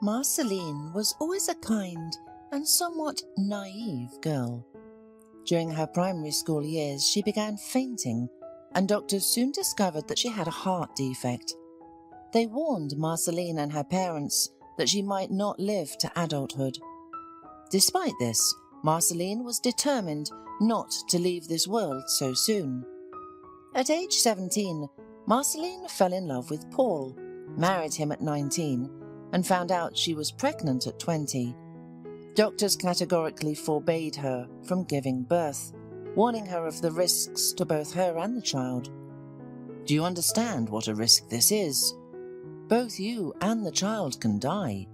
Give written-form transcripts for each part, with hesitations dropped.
Marceline was always a kind and somewhat naive girl. During her primary school years, she began fainting, and doctors soon discovered that she had a heart defect. They warned Marceline and her parents that she might not live to adulthood. Despite this, Marceline was determined not to leave this world so soon. At age 17, Marceline fell in love with Paul, married him at 19, and found out she was pregnant at 20. Doctors categorically forbade her from giving birth, warning her of the risks to both her and the child. "Do you understand what a risk this is? Both you and the child can die,"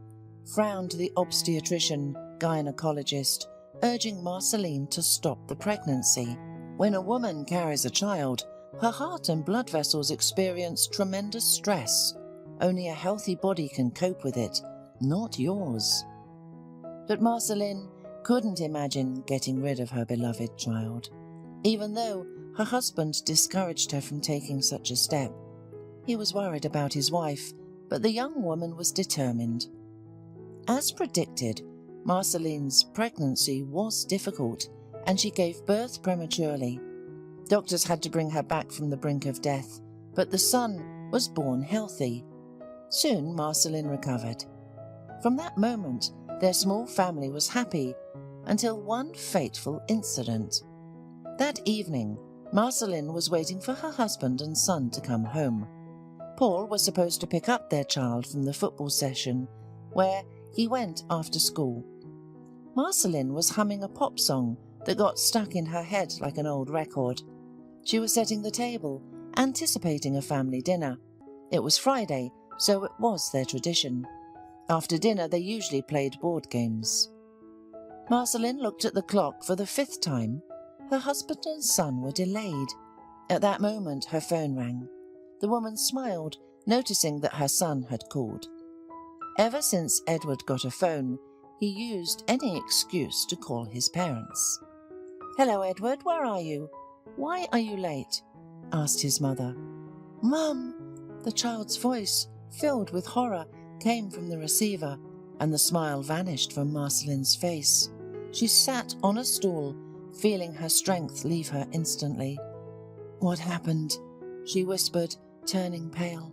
frowned the obstetrician-gynecologist, urging Marceline to stop the pregnancy. When a woman carries a child, her heart and blood vessels experience tremendous stress. Only a healthy body can cope with it, not yours. But Marceline couldn't imagine getting rid of her beloved child, even though her husband discouraged her from taking such a step. He was worried about his wife, but the young woman was determined. As predicted, Marceline's pregnancy was difficult, and she gave birth prematurely. Doctors had to bring her back from the brink of death, but the son was born healthy. Soon Marceline recovered. From that moment, their small family was happy, until one fateful incident. That evening, Marceline was waiting for her husband and son to come home. Paul was supposed to pick up their child from the football session, where he went after school. Marceline was humming a pop song that got stuck in her head like an old record. She was setting the table, anticipating a family dinner. It was Friday, so it was their tradition. After dinner, they usually played board games. Marceline looked at the clock for the 5th time. Her husband and son were delayed. At that moment, her phone rang. The woman smiled, noticing that her son had called. Ever since Edward got a phone, he used any excuse to call his parents. "Hello, Edward, where are you? Why are you late?" asked his mother. "Mum!" The child's voice, filled with horror, came from the receiver, and the smile vanished from Marceline's face. She sat on a stool, feeling her strength leave her instantly. "What happened?" she whispered, turning pale.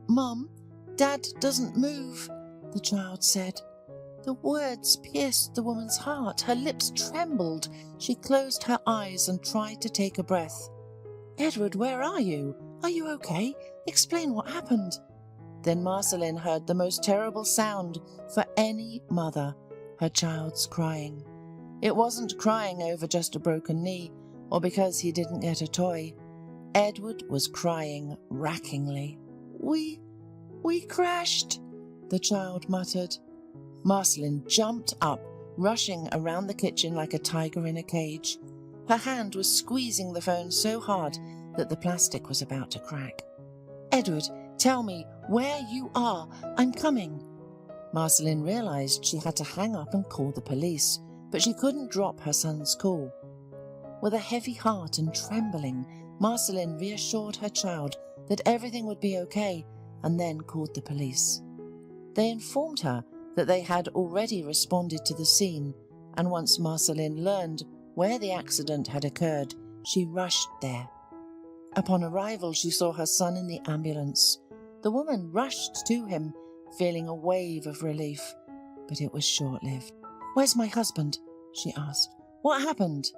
"Mum, Dad doesn't move," the child said. The words pierced the woman's heart. Her lips trembled. She closed her eyes and tried to take a breath. "Edward, where are you? Are you okay? Explain what happened." Then Marceline heard the most terrible sound for any mother, her child's crying. It wasn't crying over just a broken knee or because he didn't get a toy. Edward was crying rackingly. We crashed," the child muttered. Marceline jumped up, rushing around the kitchen like a tiger in a cage. Her hand was squeezing the phone so hard that the plastic was about to crack. "Edward, tell me where you are. I'm coming." Marceline realized she had to hang up and call the police, but she couldn't drop her son's call. With a heavy heart and trembling, Marceline reassured her child that everything would be okay, and then called the police. They informed her that they had already responded to the scene, and once Marceline learned where the accident had occurred, she rushed there. Upon arrival, she saw her son in the ambulance. The woman rushed to him, feeling a wave of relief, but it was short-lived. "Where's my husband?" she asked. "What happened?"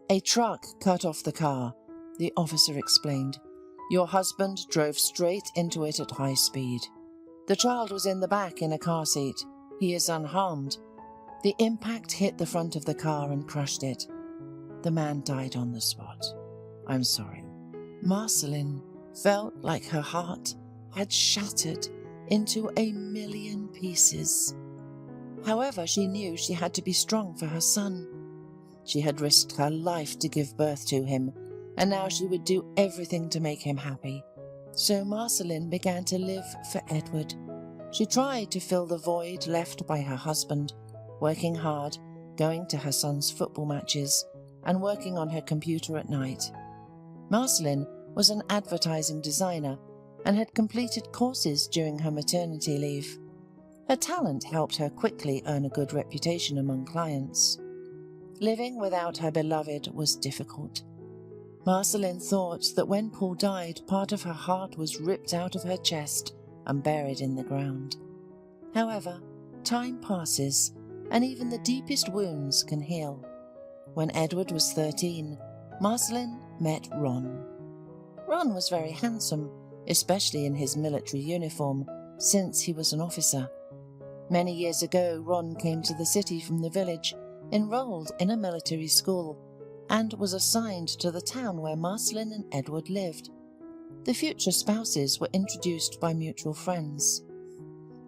"A truck cut off the car," the officer explained. "Your husband drove straight into it at high speed. The child was in the back in a car seat. He is unharmed. The impact hit the front of the car and crushed it. The man died on the spot. I'm sorry." Marceline felt like her heart had shattered into a million pieces. However, she knew she had to be strong for her son. She had risked her life to give birth to him, and now she would do everything to make him happy. So Marceline began to live for Edward. She tried to fill the void left by her husband, working hard, going to her son's football matches, and working on her computer at night. Marceline was an advertising designer and had completed courses during her maternity leave. Her talent helped her quickly earn a good reputation among clients. Living without her beloved was difficult. Marceline thought that when Paul died, part of her heart was ripped out of her chest and buried in the ground. However, time passes, and even the deepest wounds can heal. When Edward was 13, Marceline met Ron. Ron was very handsome, especially in his military uniform, since he was an officer. Many years ago, Ron came to the city from the village, enrolled in a military school, and was assigned to the town where Marceline and Edward lived. The future spouses were introduced by mutual friends.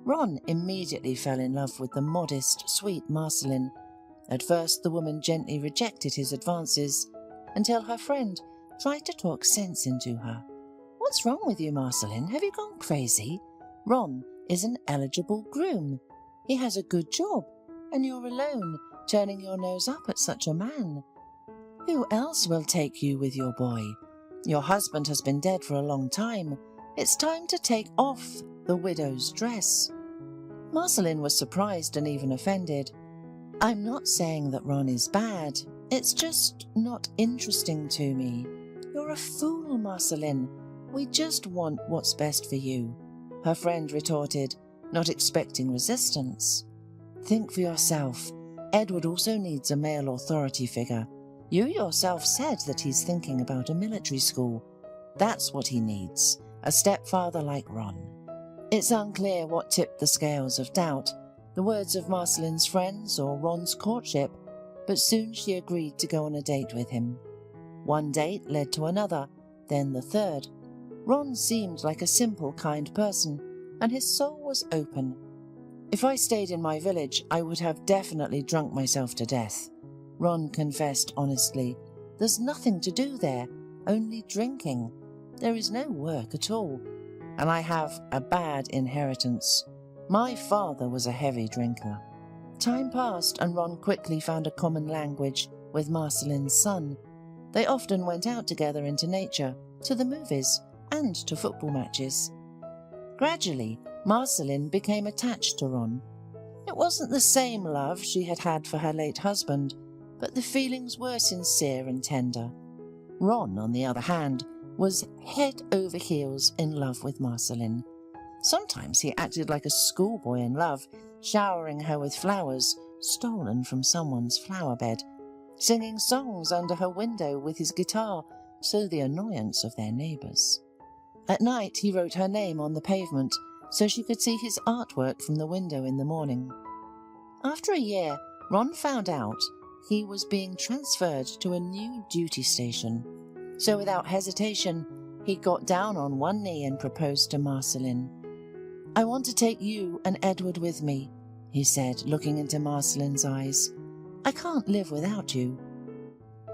Ron immediately fell in love with the modest, sweet Marceline. At first, the woman gently rejected his advances, until her friend tried to talk sense into her. "What's wrong with you, Marceline? Have you gone crazy? Ron is an eligible groom. He has a good job, and you're alone, turning your nose up at such a man. Who else will take you with your boy? Your husband has been dead for a long time. It's time to take off the widow's dress." Marceline was surprised and even offended. "I'm not saying that Ron is bad. It's just not interesting to me." "You're a fool, Marceline. We just want what's best for you," her friend retorted, not expecting resistance. "Think for yourself. Edward also needs a male authority figure. You yourself said that he's thinking about a military school. That's what he needs, a stepfather like Ron." It's unclear what tipped the scales of doubt, the words of Marceline's friends or Ron's courtship, but soon she agreed to go on a date with him. One date led to another, then the third. Ron seemed like a simple, kind person, and his soul was open. "If I stayed in my village, I would have definitely drunk myself to death," Ron confessed honestly. "There's nothing to do there, only drinking. There is no work at all. And I have a bad inheritance. My father was a heavy drinker." Time passed, and Ron quickly found a common language with Marceline's son. They often went out together into nature, to the movies, and to football matches. Gradually, Marceline became attached to Ron. It wasn't the same love she had had for her late husband, but the feelings were sincere and tender. Ron, on the other hand, was head over heels in love with Marceline. Sometimes he acted like a schoolboy in love, showering her with flowers stolen from someone's flower bed, singing songs under her window with his guitar, to the annoyance of their neighbours. At night he wrote her name on the pavement so she could see his artwork from the window in the morning. After a year, Ron found out he was being transferred to a new duty station. So without hesitation, he got down on one knee and proposed to Marceline. "I want to take you and Edward with me," he said, looking into Marceline's eyes. "I can't live without you."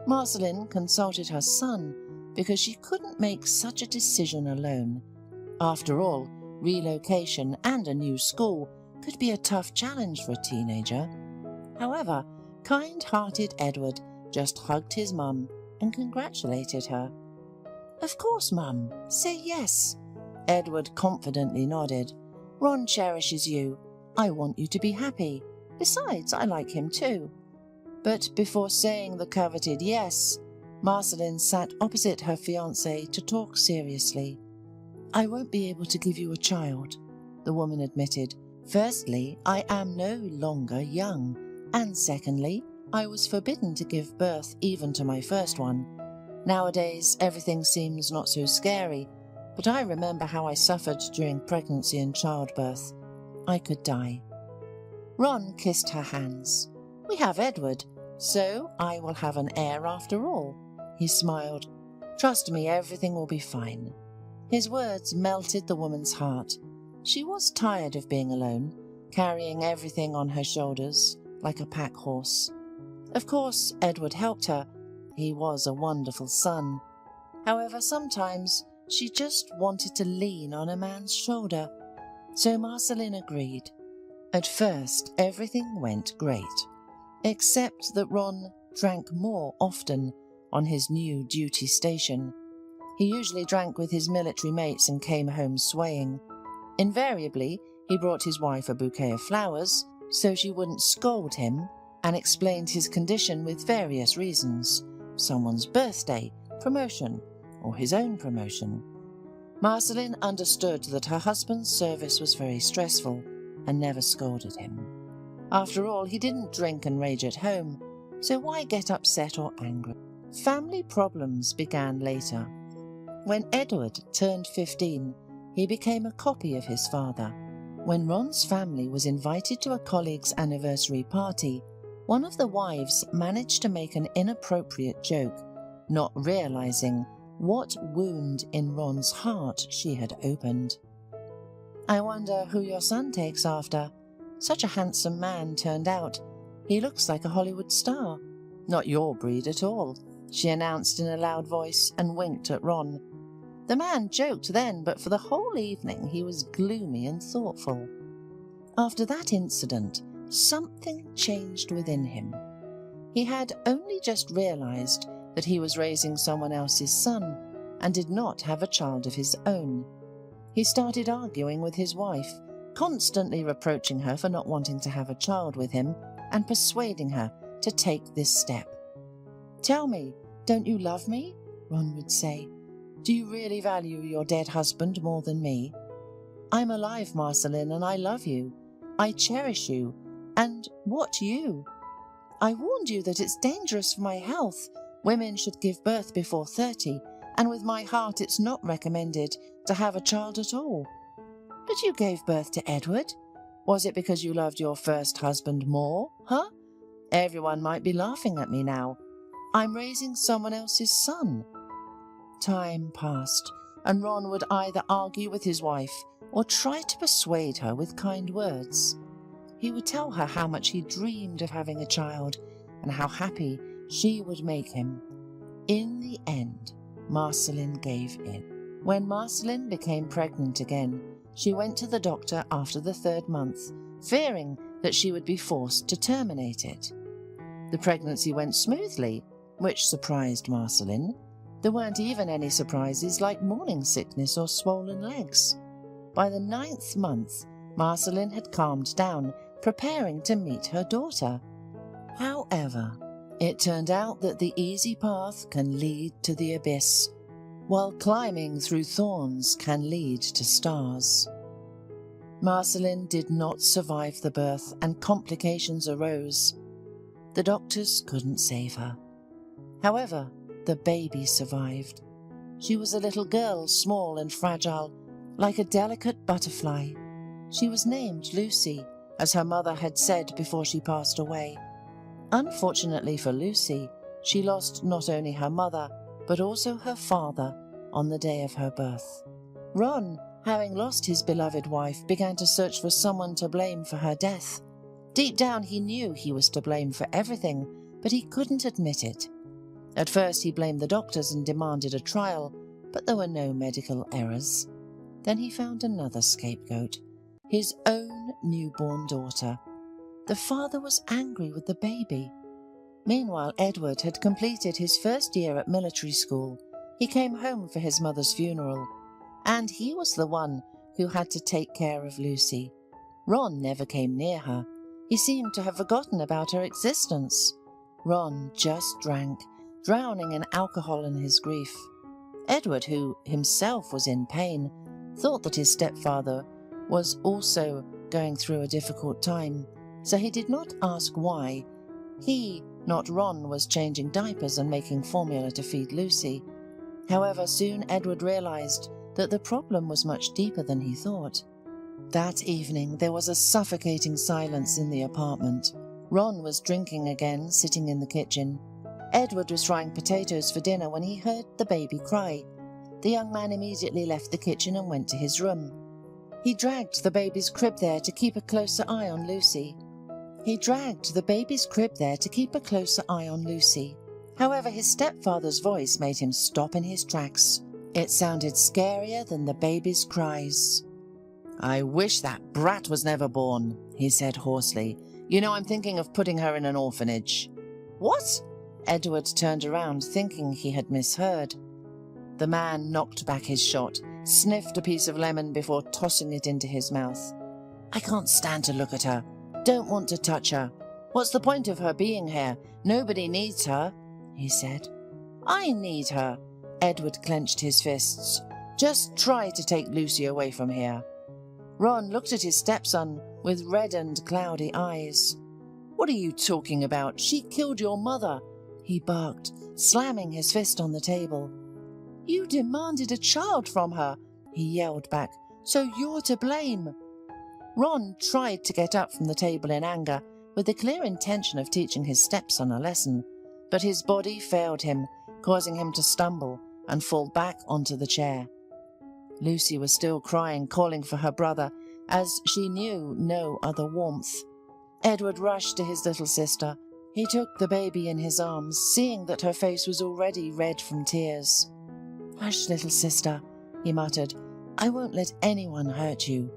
Marceline consulted her son because she couldn't make such a decision alone. After all, relocation and a new school could be a tough challenge for a teenager. However, kind-hearted Edward just hugged his mum and congratulated her. "Of course, Mum. Say yes." Edward confidently nodded. "Ron cherishes you. I want you to be happy. Besides, I like him too." But before saying the coveted yes, Marceline sat opposite her fiancé to talk seriously. "I won't be able to give you a child," the woman admitted. "Firstly, I am no longer young, and secondly, I was forbidden to give birth even to my first one. Nowadays, everything seems not so scary, but I remember how I suffered during pregnancy and childbirth. I could die." Ron kissed her hands. "We have Edward, so I will have an heir after all." He smiled. "Trust me, everything will be fine." His words melted the woman's heart. She was tired of being alone, carrying everything on her shoulders like a pack horse. Of course, Edward helped her. He was a wonderful son. However, sometimes she just wanted to lean on a man's shoulder. So Marceline agreed. At first, everything went great, except that Ron drank more often on his new duty station. He usually drank with his military mates and came home swaying. Invariably, He brought his wife a bouquet of flowers so she wouldn't scold him, and explained his condition with various reasons: someone's birthday, promotion, or his own promotion. Marceline understood that her husband's service was very stressful and never scolded him. After all, he didn't drink and rage at home, so why get upset or angry? Family problems began later. When Edward turned 15, he became a copy of his father. When Ron's family was invited to a colleague's anniversary party, one of the wives managed to make an inappropriate joke, not realizing what wound in Ron's heart she had opened. "I wonder who your son takes after. Such a handsome man turned out. He looks like a Hollywood star. Not your breed at all," she announced in a loud voice and winked at Ron. The man joked then, but for the whole evening he was gloomy and thoughtful. After that incident, something changed within him. He had only just realized that he was raising someone else's son and did not have a child of his own. He started arguing with his wife, constantly reproaching her for not wanting to have a child with him and persuading her to take this step. "Tell me, don't you love me?" Ron would say. "Do you really value your dead husband more than me? I'm alive, Marceline, and I love you. I cherish you. And what you? I warned you that it's dangerous for my health. Women should give birth before 30, and with my heart it's not recommended to have a child at all. But you gave birth to Edward. Was it because you loved your first husband more, huh? Everyone might be laughing at me now. I'm raising someone else's son." Time passed, and Ron would either argue with his wife or try to persuade her with kind words. He would tell her how much he dreamed of having a child and how happy she would make him. In the end, Marceline gave in. When Marceline became pregnant again, she went to the doctor after the 3rd month, fearing that she would be forced to terminate it. The pregnancy went smoothly, which surprised Marceline. There weren't even any surprises like morning sickness or swollen legs. By the 9th month, Marceline had calmed down, preparing to meet her daughter. However, it turned out that the easy path can lead to the abyss, while climbing through thorns can lead to stars. Marceline did not survive the birth, and complications arose. The doctors couldn't save her. However, the baby survived. She was a little girl, small and fragile, like a delicate butterfly. She was named Lucy, as her mother had said before she passed away. Unfortunately for Lucy, she lost not only her mother, but also her father on the day of her birth. Ron, having lost his beloved wife, began to search for someone to blame for her death. Deep down he knew he was to blame for everything, but he couldn't admit it. At first he blamed the doctors and demanded a trial, but there were no medical errors. Then he found another scapegoat, his own newborn daughter. The father was angry with the baby. Meanwhile, Edward had completed his 1st year at military school. He came home for his mother's funeral, and he was the one who had to take care of Lucy. Ron never came near her. He seemed to have forgotten about her existence. Ron just drank, drowning in alcohol in his grief. Edward, who himself was in pain, thought that his stepfather was also going through a difficult time, so he did not ask why. He, not Ron, was changing diapers and making formula to feed Lucy. However, soon Edward realized that the problem was much deeper than he thought. That evening there was a suffocating silence in the apartment. Ron was drinking again, sitting in the kitchen. Edward was frying potatoes for dinner when he heard the baby cry. The young man immediately left the kitchen and went to his room. He dragged the baby's crib there to keep a closer eye on Lucy. However, his stepfather's voice made him stop in his tracks. It sounded scarier than the baby's cries. "I wish that brat was never born," he said hoarsely. "You know, I'm thinking of putting her in an orphanage." "What?" Edward turned around, thinking he had misheard. The man knocked back his shot, sniffed a piece of lemon before tossing it into his mouth. I can't stand to look at her. Don't want to touch her. What's the point of her being here? Nobody needs her, he said. I need her. Edward clenched his fists. Just try to take Lucy away from here. Ron looked at his stepson with reddened, cloudy eyes. What are you talking about? She killed your mother, he barked, slamming his fist on the table. You demanded a child from her, he yelled back, so you're to blame. Ron tried to get up from the table in anger, with the clear intention of teaching his stepson a lesson, but his body failed him, causing him to stumble and fall back onto the chair. Lucy was still crying, calling for her brother, as she knew no other warmth. Edward rushed to his little sister. He took the baby in his arms, seeing that her face was already red from tears. Hush, little sister, he muttered. I won't let anyone hurt you.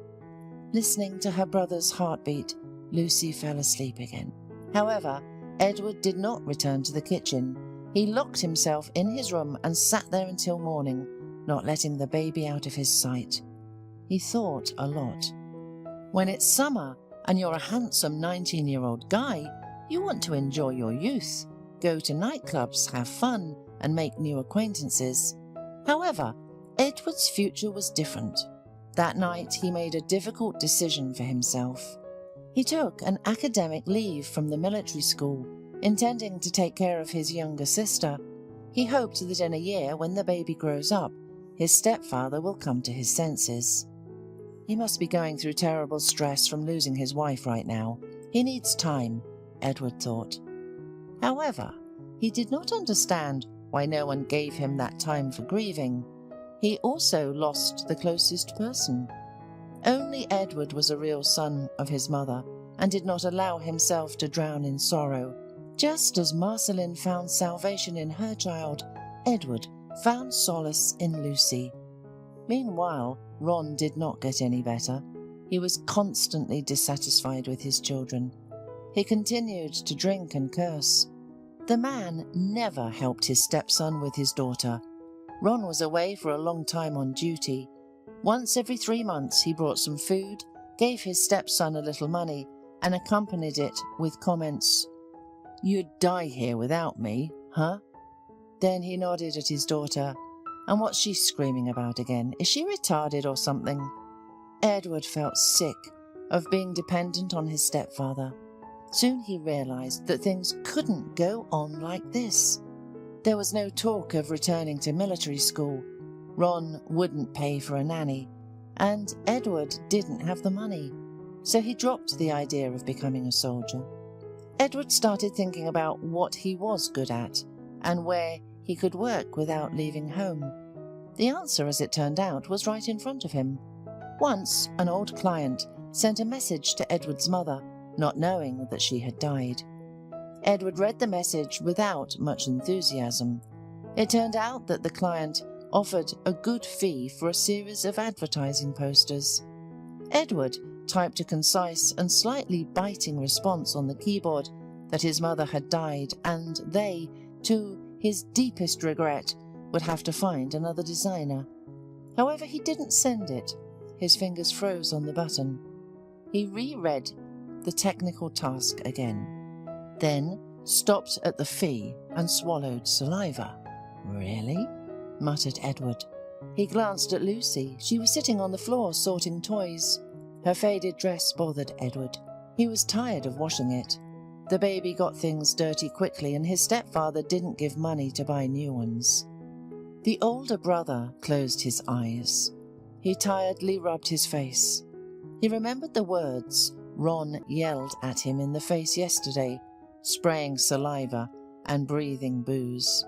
Listening to her brother's heartbeat, Lucy fell asleep again. However, Edward did not return to the kitchen. He locked himself in his room and sat there until morning, not letting the baby out of his sight. He thought a lot. When it's summer and you're a handsome 19-year-old guy, you want to enjoy your youth, go to nightclubs, have fun, and make new acquaintances. However, Edward's future was different. That night, he made a difficult decision for himself. He took an academic leave from the military school, intending to take care of his younger sister. He hoped that in a year, when the baby grows up, his stepfather will come to his senses. He must be going through terrible stress from losing his wife right now. He needs time, Edward thought. However, he did not understand why no one gave him that time for grieving. He also lost the closest person. Only Edward was a real son of his mother and did not allow himself to drown in sorrow. Just as Marceline found salvation in her child, Edward found solace in Lucy. Meanwhile, Ron did not get any better. He was constantly dissatisfied with his children. He continued to drink and curse. The man never helped his stepson with his daughter. Ron was away for a long time on duty. Once every 3 months he brought some food, gave his stepson a little money, and accompanied it with comments. You'd die here without me, huh? Then he nodded at his daughter. And what's she screaming about again? Is she retarded or something? Edward felt sick of being dependent on his stepfather. Soon he realized that things couldn't go on like this. There was no talk of returning to military school. Ron wouldn't pay for a nanny, and Edward didn't have the money, so he dropped the idea of becoming a soldier. Edward started thinking about what he was good at and where he could work without leaving home. The answer, as it turned out, was right in front of him. Once, an old client sent a message to Edward's mother, not knowing that she had died. Edward read the message without much enthusiasm. It turned out that the client offered a good fee for a series of advertising posters. Edward typed a concise and slightly biting response on the keyboard that his mother had died and they, to his deepest regret, would have to find another designer. However, he didn't send it. His fingers froze on the button. He reread the technical task again, then stopped at the fee and swallowed saliva. Really? Muttered Edward. He glanced at Lucy. She was sitting on the floor sorting toys. Her faded dress bothered Edward. He was tired of washing it. The baby got things dirty quickly and his stepfather didn't give money to buy new ones. The older brother closed his eyes. He tiredly rubbed his face. He remembered the words Ron yelled at him in the face yesterday, spraying saliva and breathing booze.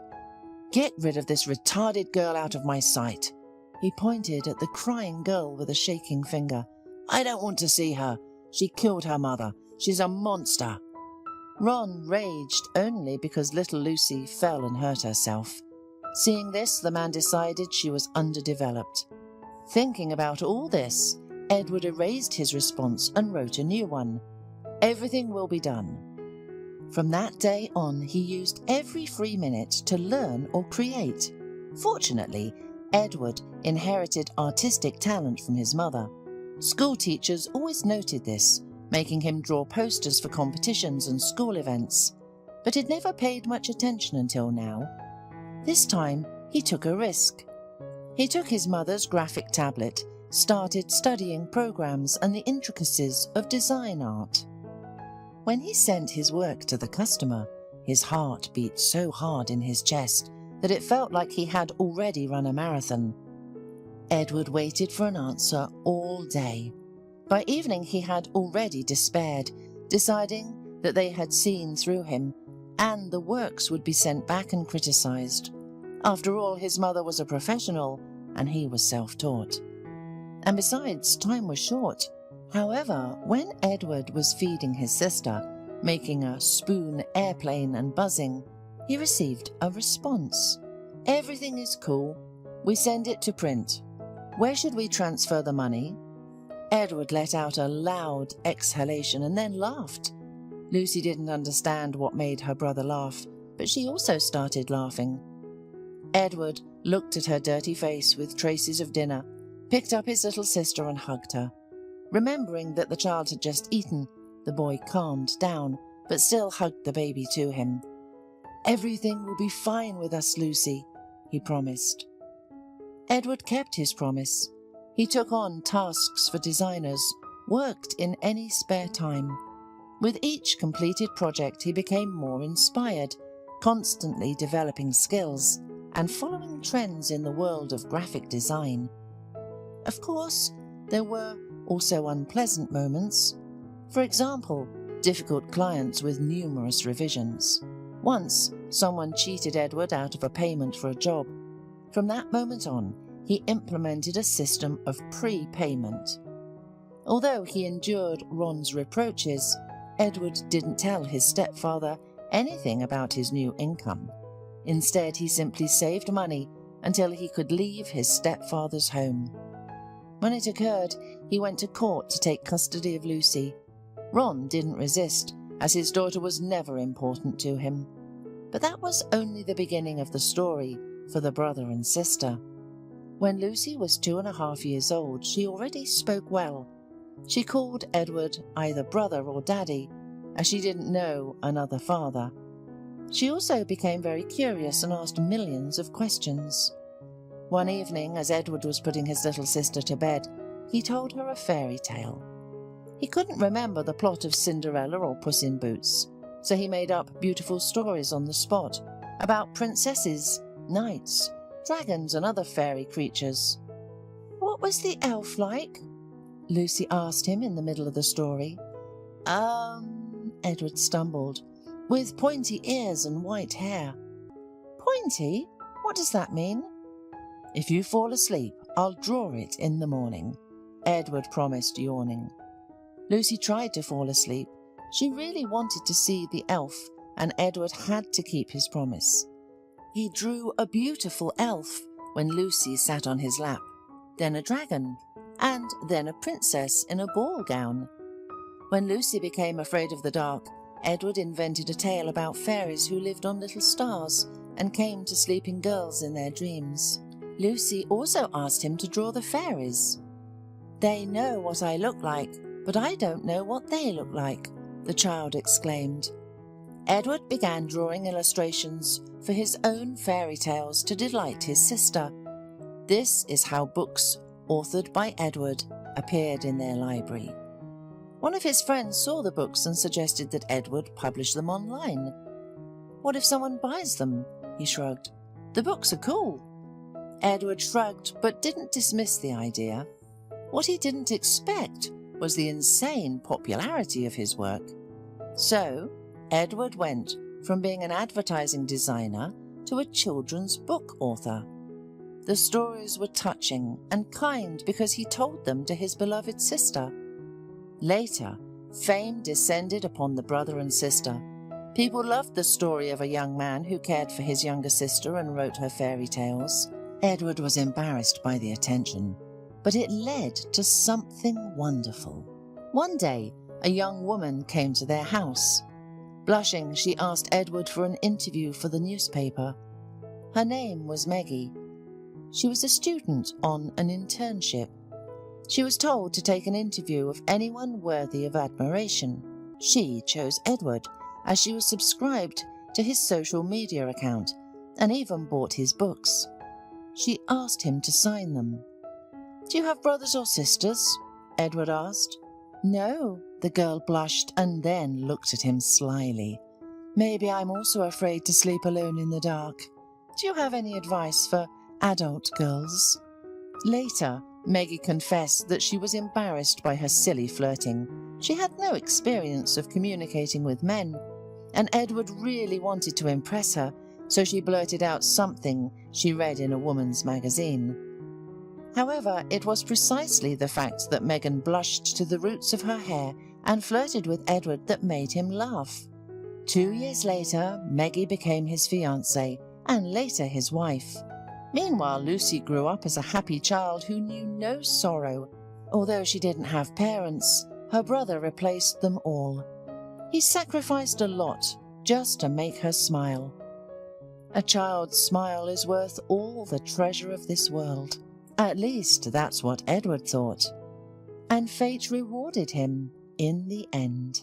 Get rid of this retarded girl out of my sight. He pointed at the crying girl with a shaking finger. I don't want to see her. She killed her mother. She's a monster. Ron raged only because little Lucy fell and hurt herself. Seeing this, the man decided she was underdeveloped. Thinking about all this, Edward erased his response and wrote a new one. Everything will be done. From that day on, he used every free minute to learn or create. Fortunately, Edward inherited artistic talent from his mother. School teachers always noted this, making him draw posters for competitions and school events, but he'd never paid much attention until now. This time, he took a risk. He took his mother's graphic tablet, started studying programs and the intricacies of design art. When he sent his work to the customer, his heart beat so hard in his chest that it felt like he had already run a marathon. Edward waited for an answer all day. By evening he had already despaired, deciding that they had seen through him, and the works would be sent back and criticised. After all, his mother was a professional, and he was self-taught. And besides, time was short. However, when Edward was feeding his sister, making a spoon airplane and buzzing, he received a response. "Everything is cool. We send it to print. Where should we transfer the money?" Edward let out a loud exhalation and then laughed. Lucy didn't understand what made her brother laugh, but she also started laughing. Edward looked at her dirty face with traces of dinner, picked up his little sister and hugged her. Remembering that the child had just eaten, the boy calmed down, but still hugged the baby to him. "Everything will be fine with us, Lucy," he promised. Edward kept his promise. He took on tasks for designers, worked in any spare time. With each completed project, he became more inspired, constantly developing skills and following trends in the world of graphic design. Of course, there were also unpleasant moments. For example, difficult clients with numerous revisions. Once, someone cheated Edward out of a payment for a job. From that moment on, he implemented a system of prepayment. Although he endured Ron's reproaches, Edward didn't tell his stepfather anything about his new income. Instead, he simply saved money until he could leave his stepfather's home. When it occurred, he went to court to take custody of Lucy. Ron didn't resist, as his daughter was never important to him. But that was only the beginning of the story for the brother and sister. When Lucy was 2.5 years old, she already spoke well. She called Edward either brother or daddy, as she didn't know another father. She also became very curious and asked millions of questions. One evening, as Edward was putting his little sister to bed, he told her a fairy tale. He couldn't remember the plot of Cinderella or Puss in Boots, so he made up beautiful stories on the spot about princesses, knights, dragons and other fairy creatures. "What was the elf like?" Lucy asked him in the middle of the story. Edward stumbled. "With pointy ears and white hair." "Pointy? What does that mean?" "If you fall asleep, I'll draw it in the morning," Edward promised, yawning. Lucy tried to fall asleep. She really wanted to see the elf, and Edward had to keep his promise. He drew a beautiful elf when Lucy sat on his lap, then a dragon, and then a princess in a ball gown. When Lucy became afraid of the dark, Edward invented a tale about fairies who lived on little stars and came to sleeping girls in their dreams. Lucy also asked him to draw the fairies. "They know what I look like, but I don't know what they look like," the child exclaimed. Edward began drawing illustrations for his own fairy tales to delight his sister. This is how books authored by Edward appeared in their library. One of his friends saw the books and suggested that Edward publish them online. "What if someone buys them?" he shrugged. "The books are cool." Edward shrugged but didn't dismiss the idea. What he didn't expect was the insane popularity of his work. So, Edward went from being an advertising designer to a children's book author. The stories were touching and kind because he told them to his beloved sister. Later, fame descended upon the brother and sister. People loved the story of a young man who cared for his younger sister and wrote her fairy tales. Edward was embarrassed by the attention, but it led to something wonderful. One day, a young woman came to their house. Blushing, she asked Edward for an interview for the newspaper. Her name was Maggie. She was a student on an internship. She was told to take an interview of anyone worthy of admiration. She chose Edward, as she was subscribed to his social media account and even bought his books. She asked him to sign them. "Do you have brothers or sisters?" Edward asked. "No," the girl blushed and then looked at him slyly. "Maybe I'm also afraid to sleep alone in the dark. Do you have any advice for adult girls?" Later, Maggie confessed that she was embarrassed by her silly flirting. She had no experience of communicating with men, and Edward really wanted to impress her, so she blurted out something she read in a woman's magazine. However, it was precisely the fact that Megan blushed to the roots of her hair and flirted with Edward that made him laugh. 2 years later, Maggie became his fiancée, and later his wife. Meanwhile, Lucy grew up as a happy child who knew no sorrow. Although she didn't have parents, her brother replaced them all. He sacrificed a lot just to make her smile. A child's smile is worth all the treasure of this world. At least that's what Edward thought. And fate rewarded him in the end.